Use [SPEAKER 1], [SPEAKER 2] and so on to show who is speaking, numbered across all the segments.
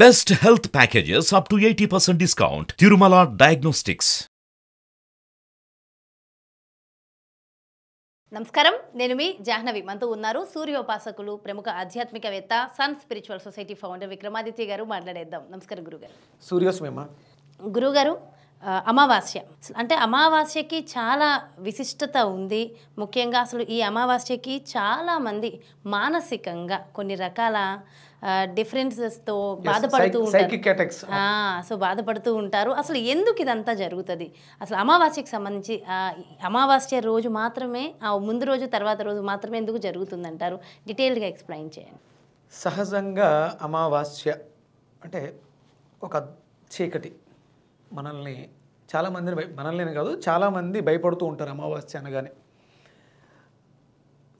[SPEAKER 1] Best health packages up to 80% discount. Tirumala Diagnostics.
[SPEAKER 2] నమస్కారం, నేను మీ జాహ్నవి. మనతో ఉన్నారు సూర్యోపాసకులు, ప్రముఖ ఆధ్యాత్మికవేత్త, sun spiritual society founder Vikramaditya garu. మాట్లాడేద్దాం. నమస్కారం గురుగారు.
[SPEAKER 3] సూర్యోస్మేమ
[SPEAKER 2] గురుగారు, అమావాస్య అంటే అమావాస్యకి చాలా విశిష్టత ఉంది. ముఖ్యంగా అసలు ఈ అమావాస్యకి చాలామంది మానసికంగా కొన్ని రకాల డిఫరెన్సెస్తో బాధపడుతూ ఉంటారు. సో బాధపడుతూ ఉంటారు. అసలు ఎందుకు ఇదంతా జరుగుతుంది? అసలు అమావాస్యకి సంబంధించి అమావాస్య రోజు మాత్రమే, ముందు రోజు తర్వాత రోజు మాత్రమే ఎందుకు జరుగుతుందంటారు? డీటెయిల్డ్గా ఎక్స్ప్లెయిన్ చేయండి.
[SPEAKER 3] సహజంగా అమావాస్య అంటే ఒక చీకటి. మనల్ని కాదు, చాలామంది భయపడుతూ ఉంటారు అమావాస్య అనగానే.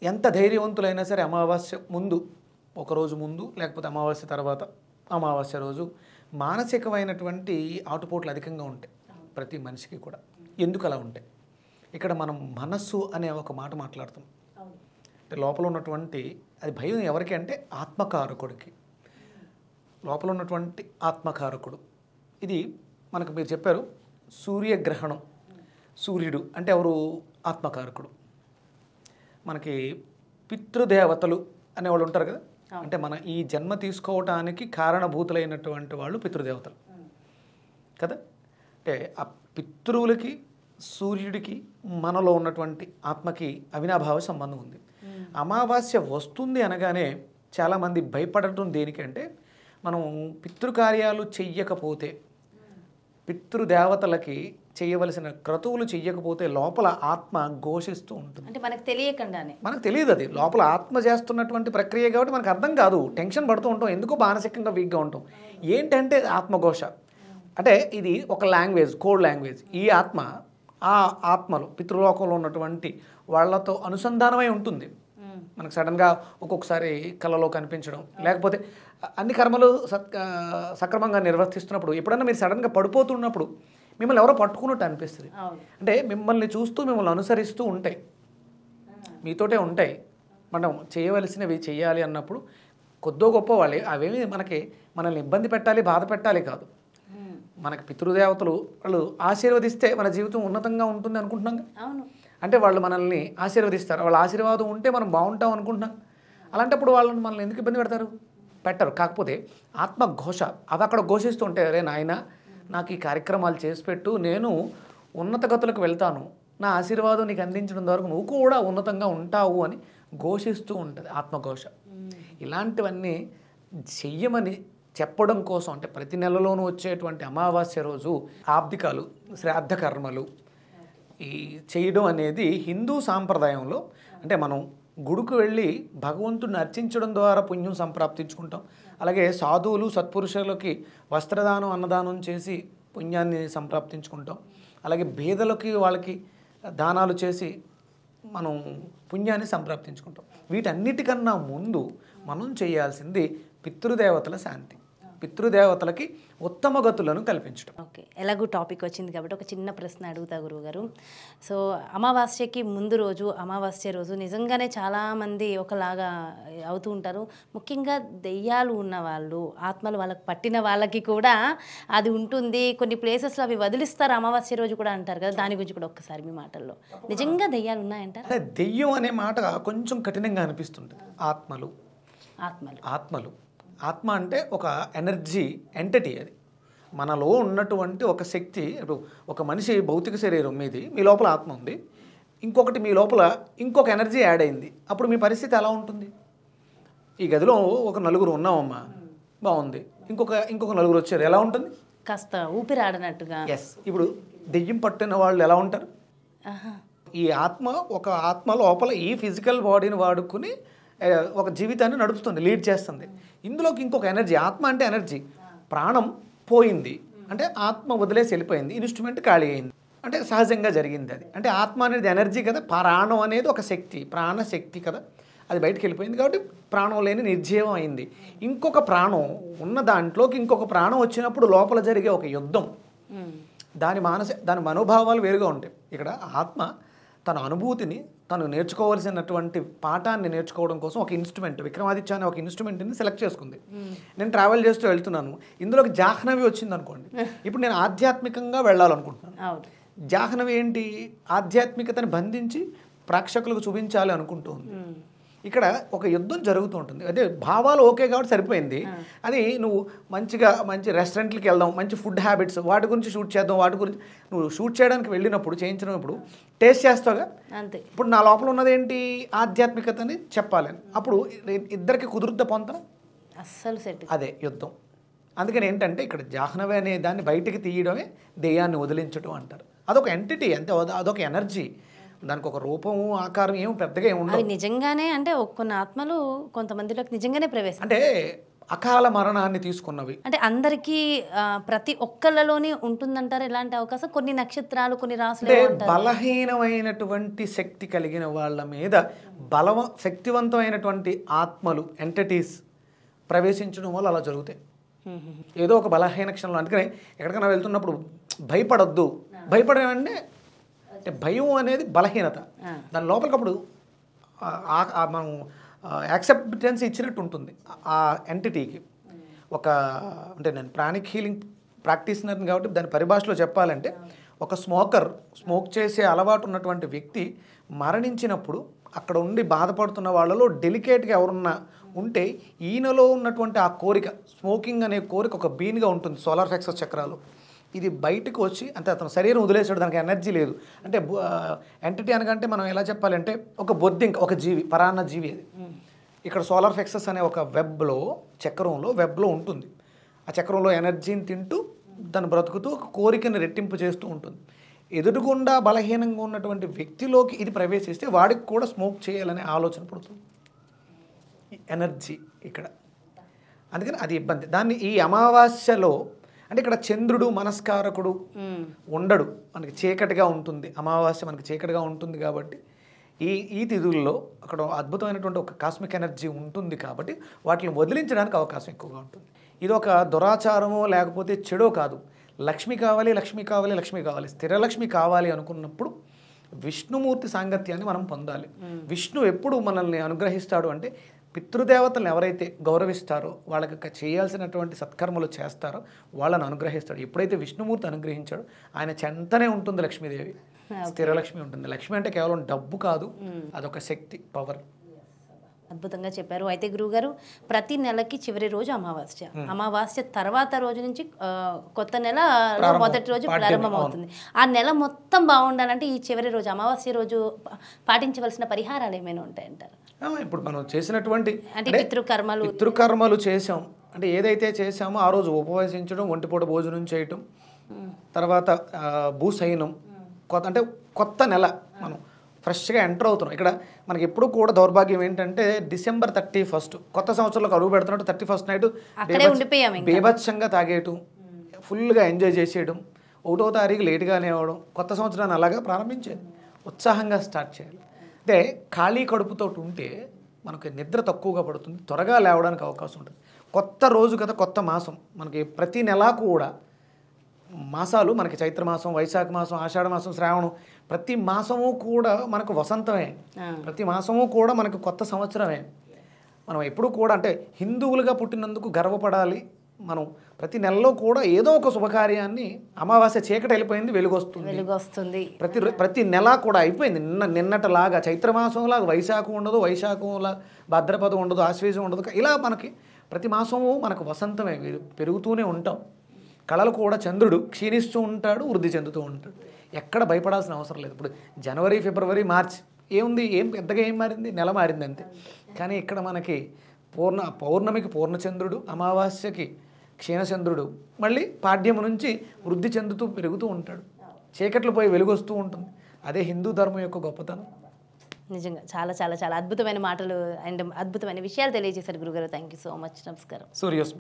[SPEAKER 3] ఎంత ధైర్యవంతులైనా సరే అమావాస్య ముందు, ఒకరోజు ముందు లేకపోతే అమావాస్య తర్వాత, అమావాస్య రోజు మానసికమైనటువంటి ఆటుపోట్లు అధికంగా ఉంటాయి ప్రతి మనిషికి కూడా. ఎందుకు అలా ఉంటాయి? ఇక్కడ మనం మనస్సు అనే ఒక మాట మాట్లాడుతాం. అంటే లోపల ఉన్నటువంటి అది భయం ఎవరికి అంటే ఆత్మకారకుడికి. లోపల ఉన్నటువంటి ఆత్మకారకుడు. ఇది మనకు మీరు చెప్పారు, సూర్యగ్రహణం. సూర్యుడు అంటే ఎవరు? ఆత్మకారకుడు. మనకి పితృదేవతలు అనేవాళ్ళు ఉంటారు కదా. అంటే మన ఈ జన్మ తీసుకోవటానికి కారణభూతులైనటువంటి వాళ్ళు పితృదేవతలు కదా. అంటే ఆ పితృవులకి, సూర్యుడికి, మనలో ఉన్నటువంటి ఆత్మకి అవినాభావ సంబంధం ఉంది. అమావాస్య వస్తుంది అనగానే చాలామంది భయపడటం దేనికంటే, మనం పితృకార్యాలు చెయ్యకపోతే, పితృదేవతలకి చేయవలసిన క్రతువులు చెయ్యకపోతే లోపల ఆత్మ ఘోషిస్తూ ఉంటుంది.
[SPEAKER 2] అంటే మనకు తెలియకుండానే,
[SPEAKER 3] మనకు తెలియదు అది లోపల ఆత్మ చేస్తున్నటువంటి ప్రక్రియ కాబట్టి మనకు అర్థం కాదు. టెన్షన్ పడుతూ ఉంటాం, ఎందుకో మానసికంగా వీక్గా ఉంటాం. ఏంటంటే ఆత్మఘోష. అంటే ఇది ఒక లాంగ్వేజ్, కోడ్ లాంగ్వేజ్. ఈ ఆత్మ ఆ ఆత్మలు పితృలోకంలో ఉన్నటువంటి వాళ్ళతో అనుసంధానమై ఉంటుంది. మనకు సడన్గా ఒక్కొక్కసారి కళలో కనిపించడం, లేకపోతే అన్ని కర్మలు సక్రమంగా నిర్వర్తిస్తున్నప్పుడు ఎప్పుడన్నా మీరు సడన్గా పడిపోతున్నప్పుడు మిమ్మల్ని ఎవరో పట్టుకున్నట్టు అనిపిస్తుంది. అంటే మిమ్మల్ని చూస్తూ మిమ్మల్ని అనుసరిస్తూ ఉంటాయి, మీతోటే ఉంటాయి. మనం చేయవలసినవి చేయాలి అన్నప్పుడు కొద్దో గొప్ప వాళ్ళే. అవేమి మనల్ని ఇబ్బంది పెట్టాలి, బాధ పెట్టాలి కాదు. మనకి పితృదేవతలు వాళ్ళు ఆశీర్వదిస్తే మన జీవితం ఉన్నతంగా ఉంటుంది అనుకుంటున్నాం. అంటే వాళ్ళు మనల్ని ఆశీర్వదిస్తారు, వాళ్ళ ఆశీర్వాదం ఉంటే మనం బాగుంటాం అనుకుంటున్నాం. అలాంటప్పుడు మనల్ని ఎందుకు ఇబ్బంది పెడతారు? పెట్టరు. కాకపోతే ఆత్మఘోష అది అక్కడ ఘోషిస్తుంటే, అరే నాయన నాకు ఈ కార్యక్రమాలు చేసి పెట్టు, నేను ఉన్నత గతులకు వెళ్తాను, నా ఆశీర్వాదం నీకు అందించడం ద్వారా నువ్వు కూడా ఉన్నతంగా ఉంటావు అని ఘోషిస్తూ ఉంటుంది ఆత్మఘోష. ఇలాంటివన్నీ చెయ్యమని చెప్పడం కోసం, అంటే ప్రతి నెలలోనూ వచ్చేటువంటి అమావాస్య రోజు ఆబ్దికాలు, శ్రాద్ధ కర్మలు ఈ చేయడం అనేది హిందూ సాంప్రదాయంలో, అంటే మనం గుడికి వెళ్ళి భగవంతుడిని అర్చించడం ద్వారా పుణ్యం సంప్రాప్తించుకుంటాం. అలాగే సాధువులు, సత్పురుషులకి వస్త్రదానం, అన్నదానం చేసి పుణ్యాన్ని సంప్రాప్తించుకుంటాం. అలాగే బేదలకి, వాళ్ళకి దానాలు చేసి మనం పుణ్యాన్ని సంప్రాప్తించుకుంటాం. వీటన్నిటికన్నా ముందు మనం చేయాల్సింది పితృదేవతల శాంతి, పితృదేవతలకి ఉత్తమ గతులను కల్పించడం.
[SPEAKER 2] ఓకే, ఎలాగూ టాపిక్ వచ్చింది కాబట్టి ఒక చిన్న ప్రశ్న అడుగుతా గురువుగారు. సో అమావాస్యకి ముందు రోజు, అమావాస్య రోజు నిజంగానే చాలామంది ఒకలాగా అవుతూ ఉంటారు. ముఖ్యంగా దెయ్యాలు ఉన్నవాళ్ళు, ఆత్మలు వాళ్ళకి పట్టిన వాళ్ళకి కూడా అది ఉంటుంది. కొన్ని ప్లేసెస్లో అవి వదిలిస్తారు అమావాస్య రోజు కూడా అంటారు కదా. దాని గురించి కూడా ఒక్కసారి మీ మాటల్లో, నిజంగా దెయ్యాలు ఉన్నాయంట?
[SPEAKER 3] దెయ్యం అనే మాట కొంచెం కఠినంగా అనిపిస్తుంది. ఆత్మలు ఆత్మ అంటే ఒక ఎనర్జీ ఎంటిటీ. అది మనలో ఉన్నటువంటి ఒక శక్తి. ఇప్పుడు ఒక మనిషి భౌతిక శరీరం మీది, మీ లోపల ఆత్మ ఉంది, ఇంకొకటి మీ లోపల ఇంకొక ఎనర్జీ యాడ్ అయింది. అప్పుడు మీ పరిస్థితి ఎలా ఉంటుంది? ఈ గదిలో ఒక నలుగురు ఉన్నామమ్మా, బాగుంది, ఇంకొక నలుగురు వచ్చారు, ఎలా ఉంటుంది?
[SPEAKER 2] కాస్త ఊపిరాడనట్టుగా.
[SPEAKER 3] ఎస్. ఇప్పుడు దెయ్యం పట్టిన వాళ్ళు ఎలా ఉంటారు? ఈ ఒక ఆత్మ లోపల ఈ ఫిజికల్ బాడీని వాడుకుని ఒక జీవితాన్ని నడుపుతుంది, లీడ్ చేస్తుంది. ఇందులోకి ఇంకొక ఎనర్జీ, ఆత్మ అంటే ఎనర్జీ. ప్రాణం పోయింది అంటే ఆత్మ వదిలేసి వెళ్ళిపోయింది, ఇన్స్ట్రుమెంట్ ఖాళీ అయింది, అంటే సహజంగా జరిగింది అది. అంటే ఆత్మ అనేది ఎనర్జీ కదా, ప్రాణం అనేది ఒక శక్తి, ప్రాణశక్తి కదా, అది బయటకు వెళ్ళిపోయింది కాబట్టి ప్రాణం లేని నిర్జీవం అయింది. ఇంకొక ప్రాణం ఉన్న దాంట్లోకి ఇంకొక ప్రాణం వచ్చినప్పుడు లోపల జరిగే ఒక యుద్ధం, దాని మనోభావాలు వేరుగా ఉంటాయి. ఇక్కడ ఆత్మ తన అనుభూతిని తను నేర్చుకోవాల్సినటువంటి పాఠాన్ని నేర్చుకోవడం కోసం ఒక ఇన్స్ట్రుమెంట్, విక్రమాదిత్య అనే ఒక ఇన్స్ట్రుమెంట్ని సెలెక్ట్ చేసుకుంది. నేను ట్రావెల్ చేస్తూ వెళ్తున్నాను, ఇందులోకి జాహ్నవి వచ్చింది అనుకోండి. ఇప్పుడు నేను ఆధ్యాత్మికంగా వెళ్ళాలనుకుంటున్నాను. జాహ్నవి ఏంటి, ఆధ్యాత్మికతని బంధించి ప్రేక్షకులకు చూపించాలి అనుకుంటుంది. ఇక్కడ ఒక యుద్ధం జరుగుతూ ఉంటుంది. అదే భావాలు ఓకే కాబట్టి సరిపోయింది. అది నువ్వు మంచి రెస్టారెంట్లకి వెళ్దాం, మంచి ఫుడ్ హ్యాబిట్స్ వాటి గురించి షూట్ చేద్దాం, వాటి గురించి నువ్వు షూట్ చేయడానికి వెళ్ళినప్పుడు, చేయించినప్పుడు టేస్ట్ చేస్తావుగా.
[SPEAKER 2] అంతే.
[SPEAKER 3] ఇప్పుడు నా లోపల ఉన్నది ఏంటి, ఆధ్యాత్మికతని చెప్పాలి. అప్పుడు ఇద్దరికి కుదురుద్ద పొంత
[SPEAKER 2] అస్సలు సెట్.
[SPEAKER 3] అదే యుద్ధం. అందుకని ఏంటంటే ఇక్కడ జాహ్నవి అనే దాన్ని బయటికి తీయడమే దెయ్యాన్ని వదిలించడం అంటారు. అదొక ఎంటిటీ అంతే, అదొక ఎనర్జీ. దానికి ఒక రూపము ఆకారం ఏం పెద్దగా ఏమి ఉండదు.
[SPEAKER 2] నిజంగానే అంటే కొన్ని ఆత్మలు కొంతమందిలోకి నిజంగానే ప్రవేశం,
[SPEAKER 3] అంటే అకాల మరణాన్ని తీసుకున్నవి.
[SPEAKER 2] అంటే అందరికీ ప్రతి ఒక్కళ్ళలోని ఉంటుందంటారు ఇలాంటి అవకాశం. కొన్ని నక్షత్రాలు, కొన్ని రాసులు
[SPEAKER 3] బలహీనమైనటువంటి శక్తి కలిగిన వాళ్ళ మీద శక్తివంతమైనటువంటి ఆత్మలు, ఎంటిటీస్ ప్రవేశించడం వల్ల అలా జరుగుతాయి. ఏదో ఒక బలహీన క్షణంలో. అందుకనే ఎక్కడికైనా వెళ్తున్నప్పుడు భయపడొద్దు. భయపడమంటే అంటే భయం అనేది బలహీనత. దాని లోపలికప్పుడు మనం యాక్సెప్టెన్స్ ఇచ్చినట్టు ఉంటుంది ఆ ఎంటిటీకి. అంటే నేను ప్రాణిక్ హీలింగ్ ప్రాక్టీషనర్ని కాబట్టి దాని పరిభాషలో చెప్పాలంటే, ఒక స్మోక్ చేసే అలవాటు ఉన్నటువంటి వ్యక్తి మరణించినప్పుడు అక్కడ ఉండి బాధపడుతున్న వాళ్ళలో డెలికేట్గా ఎవరున్నా ఉంటే ఈయనలో ఉన్నటువంటి ఆ కోరిక, స్మోకింగ్ అనే కోరిక ఒక బీన్గా ఉంటుంది సోలార్ ప్లెక్సస్ చక్రాలు. ఇది బయటకు వచ్చి అంటే అతను శరీరం వదిలేసాడు, దానికి ఎనర్జీ లేదు. అంటే ఎంటిటీ అనకంటే మనం ఎలా చెప్పాలంటే ఒక బొద్దింక, ఒక జీవి, పరాన్న జీవి అది. ఇక్కడ సోలార్ ప్లెక్సస్ అనే ఒక వెబ్లో ఉంటుంది. ఆ చక్రంలో ఎనర్జీని తింటూ దాన్ని బ్రతుకుతూ ఒక కోరికని రెట్టింపు చేస్తూ ఉంటుంది. ఎదురుగుండా బలహీనంగా ఉన్నటువంటి వ్యక్తిలోకి ఇది ప్రవేశిస్తే వాడికి కూడా స్మోక్ చేయాలనే ఆలోచన పుడుతుంది. ఎనర్జీ ఇక్కడ. అందుకని అది ఇబ్బంది. దాన్ని ఈ అమావాస్యలో అంటే ఇక్కడ చంద్రుడు మనస్కారకుడు ఉండడు, మనకి చీకటిగా ఉంటుంది. అమావాస్య మనకి చీకటిగా ఉంటుంది కాబట్టి ఈ తిథుల్లో అక్కడ అద్భుతమైనటువంటి ఒక కాస్మిక్ ఎనర్జీ ఉంటుంది కాబట్టి వాటిని వదిలించడానికి అవకాశం ఎక్కువగా ఉంటుంది. ఇది ఒక దురాచారమో లేకపోతే చెడో కాదు. లక్ష్మి కావాలి, స్థిరలక్ష్మి కావాలి అనుకున్నప్పుడు విష్ణుమూర్తి సాంగత్యాన్ని మనం పొందాలి. విష్ణు ఎప్పుడు మనల్ని అనుగ్రహిస్తాడు అంటే, పితృదేవతలను ఎవరైతే గౌరవిస్తారో, వాళ్ళకి చేయాల్సినటువంటి సత్కర్మలు చేస్తారో వాళ్ళని అనుగ్రహిస్తాడు. ఎప్పుడైతే విష్ణుమూర్తి అనుగ్రహించాడో ఆయన చెంతనే ఉంటుంది లక్ష్మీదేవి, స్థిరలక్ష్మి ఉంటుంది. లక్ష్మి అంటే కేవలం డబ్బు కాదు, అదొక శక్తి, పవర్.
[SPEAKER 2] అద్భుతంగా చెప్పారు. అయితే గురువుగారు, ప్రతి నెలకి చివరి రోజు అమావాస్య తర్వాత రోజు నుంచి కొత్త నెల మొదటి రోజు ప్రారంభం అవుతుంది. ఆ నెల మొత్తం బాగుండాలంటే ఈ చివరి రోజు అమావాస్య రోజు పాటించవలసిన పరిహారాలు ఏమైనా ఉంటాయంటారు?
[SPEAKER 3] ఇప్పుడు మనం చేసినటువంటి
[SPEAKER 2] అంటే
[SPEAKER 3] పితృకర్మలు చేసాం అంటే, ఏదైతే చేసామో ఆ రోజు ఉపవాసించడం, ఒంటిపూట భోజనం చేయటం, తర్వాత భూసైనం, అంటే కొత్త నెల మనం ఫ్రెష్గా ఎంటర్ అవుతున్నాం. ఇక్కడ మనకి ఎప్పుడు కూడా దౌర్భాగ్యం ఏంటంటే, December 31 కొత్త సంవత్సరంలోకి అడుగు పెడుతున్నట్టు 31st నైట్ బీభత్సంగా తాగేయటం, ఫుల్గా ఎంజాయ్ చేసేయడం, 1వ తారీఖు లేటుగానే అవ్వడం, కొత్త సంవత్సరాన్ని అలాగా ప్రారంభించేది, ఉత్సాహంగా స్టార్ట్ చేయాలి. అంటే ఖాళీ కడుపుతో ఉంటే మనకి నిద్ర తక్కువగా పడుతుంది, త్వరగా లేవడానికి అవకాశం ఉంటుంది. కొత్త రోజు కదా, కొత్త మాసం. మనకి ప్రతి నెల కూడా మాసాలు మనకి చైత్రమాసం, వైశాఖ మాసం, ఆషాఢ మాసం, శ్రావణం, ప్రతి మాసము కూడా మనకు వసంతమే, ప్రతి మాసము కూడా మనకు కొత్త సంవత్సరమే. మనం ఎప్పుడు కూడా అంటే హిందువులుగా పుట్టినందుకు గర్వపడాలి. మనం ప్రతి నెలలో కూడా ఏదో ఒక శుభకార్యాన్ని, అమావాస్య చీకటి వెళ్ళిపోయింది, వెలుగొస్తుంది. ప్రతి నెల కూడా అయిపోయింది. నిన్నటిలాగా చైత్రమాసంలాగా వైశాఖం ఉండదు, వైశాఖంలా భాద్రపదం ఉండదు, ఆశ్వేజం ఉండదు. ఇలా మనకి ప్రతి మాసము మనకు వసంతమే, పెరుగుతూనే ఉంటాం. కళలు కూడా చంద్రుడు క్షీణిస్తూ ఉంటాడు, వృద్ధి చెందుతూ ఉంటాడు. ఎక్కడ భయపడాల్సిన అవసరం లేదు. ఇప్పుడు జనవరి, ఫిబ్రవరి, మార్చ్ ఏముంది, పెద్దగా ఏం మారింది, నెల మారింది అంతే. కానీ ఇక్కడ మనకి పౌర్ణమికి పూర్ణచంద్రుడు, అమావాస్యకి క్షీణచంద్రుడు, మళ్ళీ పాడ్యము నుంచి వృద్ధి చెందుతూ పెరుగుతూ ఉంటాడు. చీకట్లు పోయి వెలుగొస్తూ ఉంటుంది. అదే హిందూ ధర్మం యొక్క గొప్పతనం.
[SPEAKER 2] నిజంగా చాలా చాలా చాలా అద్భుతమైన మాటలు అండ్ అద్భుతమైన విషయాలు తెలియజేశారు గురుగారు. Thank you so much. నమస్కారం.
[SPEAKER 3] సూర్యోస్.